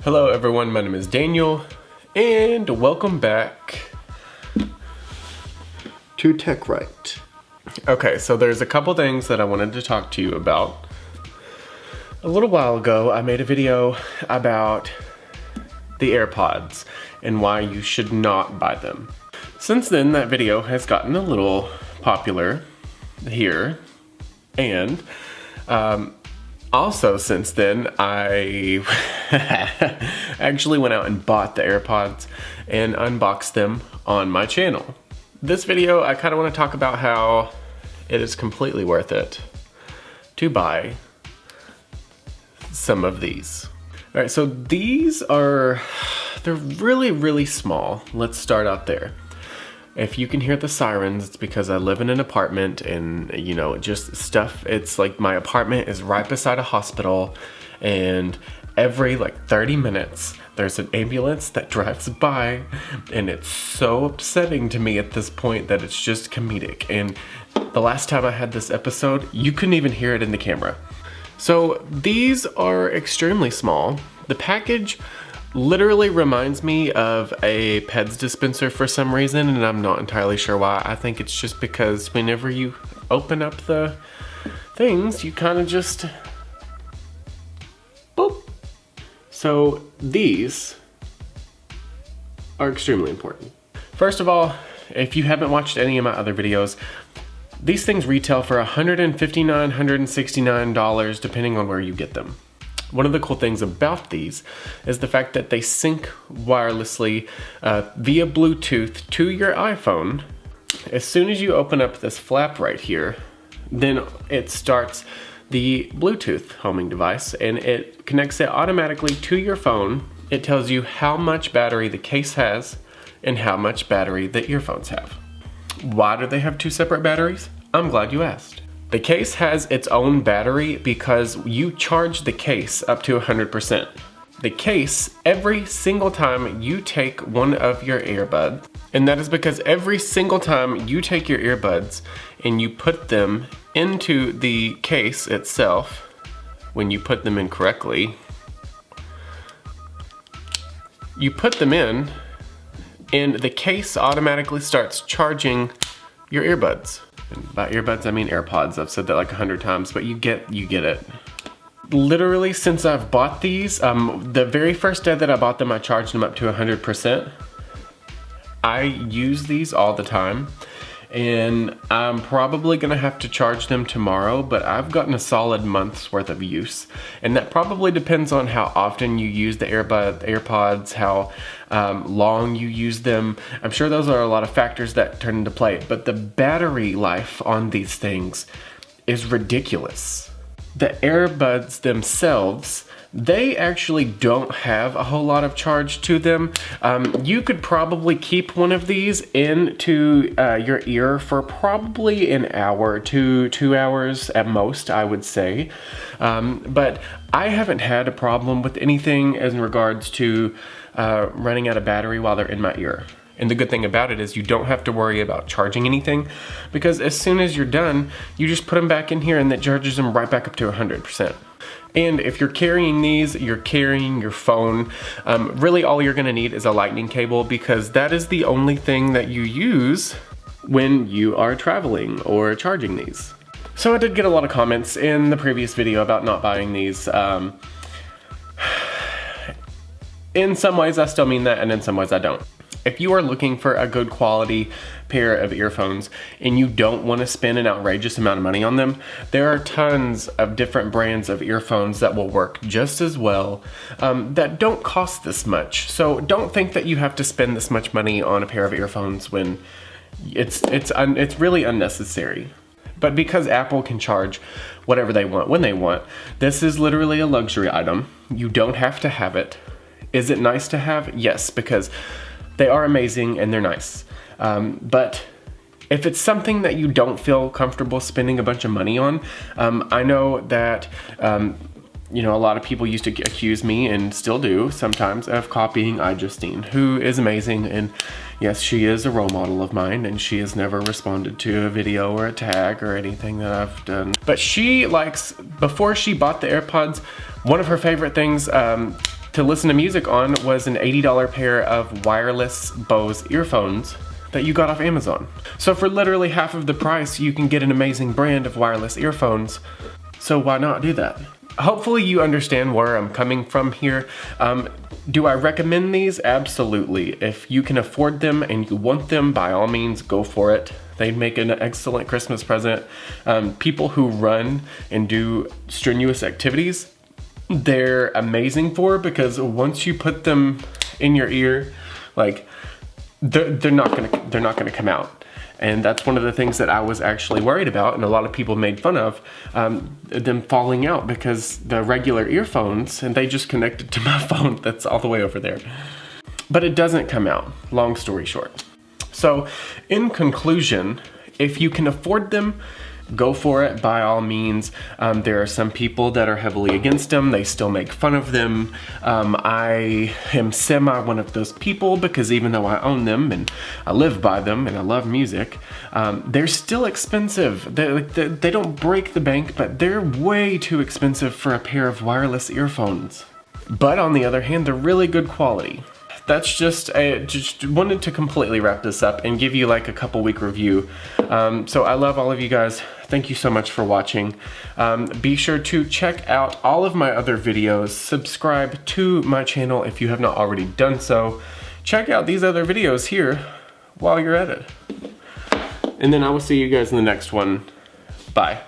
Hello everyone, my name is Daniel, and welcome back to Wright. Okay, so there's a couple things that I wanted to talk to you about. A little while ago, I made a video about the Airpods and why you should not buy them. Since then, that video has gotten a little popular here, and also since then, I actually went out and bought the Airpods and unboxed them on my channel. This video, I kind of want to talk about how it is completely worth it to buy some of these. All right, so these they're really small. Let's start out there. If you can hear the sirens, it's because I live in an apartment and, you know, just stuff. It's like my apartment is right beside a hospital, and every like 30 minutes, there's an ambulance that drives by, and it's so upsetting to me at this point that it's just comedic. And the last time I had this episode, you couldn't even hear it in the camera. So these are extremely small. The package literally reminds me of a Peds dispenser for some reason, and I'm not entirely sure why. I think it's just because whenever you open up the things, you kind of just boop. So these are extremely important. First of all, if you haven't watched any of my other videos, these things retail for $159, $169 depending on where you get them. One of the cool things about these is the fact that they sync wirelessly via Bluetooth to your iPhone. As soon as you open up this flap right here, then it starts the Bluetooth homing device and it connects it automatically to your phone. It tells you how much battery the case has and how much battery the earphones have. Why do they have two separate batteries? I'm glad you asked. The case has its own battery because you charge the case up to 100%. The case, every single time you take one of your earbuds, and that is because every single time you take your earbuds and you put them into the case itself, when you put them in correctly, you put them in and the case automatically starts charging your earbuds. And by earbuds, I mean AirPods. I've said that like 100 times, but you get it. Literally, since I've bought these, the very first day that I bought them, I charged them up to 100%. I use these all the time, and I'm probably gonna have to charge them tomorrow, but I've gotten a solid month's worth of use. And that probably depends on how often you use the AirPods, how long you use them. I'm sure those are a lot of factors that turn into play, but the battery life on these things is ridiculous. The earbuds themselves, they actually don't have a whole lot of charge to them. You could probably keep one of these into your ear for probably an hour to 2 hours at most, I would say. But I haven't had a problem with anything as in regards to running out of battery while they're in my ear. And the good thing about it is you don't have to worry about charging anything, because as soon as you're done, you just put them back in here and that charges them right back up to 100%. And if you're carrying these, you're carrying your phone. Really all you're gonna need is a lightning cable, because that is the only thing that you use when you are traveling or charging these. So I did get a lot of comments in the previous video about not buying these. In some ways I still mean that, and in some ways I don't. If you are looking for a good quality pair of earphones and you don't want to spend an outrageous amount of money on them, there are tons of different brands of earphones that will work just as well, that don't cost this much. So don't think that you have to spend this much money on a pair of earphones when it's really unnecessary. But because Apple can charge whatever they want when they want, this is literally a luxury item. You don't have to have it. Is it nice to have? Yes, because they are amazing and they're nice. But if it's something that you don't feel comfortable spending a bunch of money on, I know that you know, a lot of people used to accuse me, and still do sometimes, of copying iJustine, who is amazing, and yes, she is a role model of mine, and she has never responded to a video or a tag or anything that I've done. But she likes, before she bought the AirPods, one of her favorite things to listen to music on was an $80 pair of wireless Bose earphones that you got off Amazon. So for literally half of the price, you can get an amazing brand of wireless earphones. So why not do that? Hopefully you understand where I'm coming from here. Do I recommend these? Absolutely. If you can afford them and you want them, by all means, go for it. They'd make an excellent Christmas present. People who run and do strenuous activities, they're amazing for, because once you put them in your ear, like, they're not gonna come out. And that's one of the things that I was actually worried about, and a lot of people made fun of, them falling out, because the regular earphones, and they just connected to my phone that's all the way over there. But it doesn't come out, long story short. So in conclusion, if you can afford them, go for it, by all means. There are some people that are heavily against them. They still make fun of them. I am semi one of those people, because even though I own them and I live by them and I love music, they're still expensive. They don't break the bank, but they're way too expensive for a pair of wireless earphones. But on the other hand, they're really good quality. That's just wanted to completely wrap this up and give you like a couple week review. So I love all of you guys. Thank you so much for watching. Be sure to check out all of my other videos. Subscribe to my channel if you have not already done so. Check out these other videos here while you're at it. And then I will see you guys in the next one. Bye.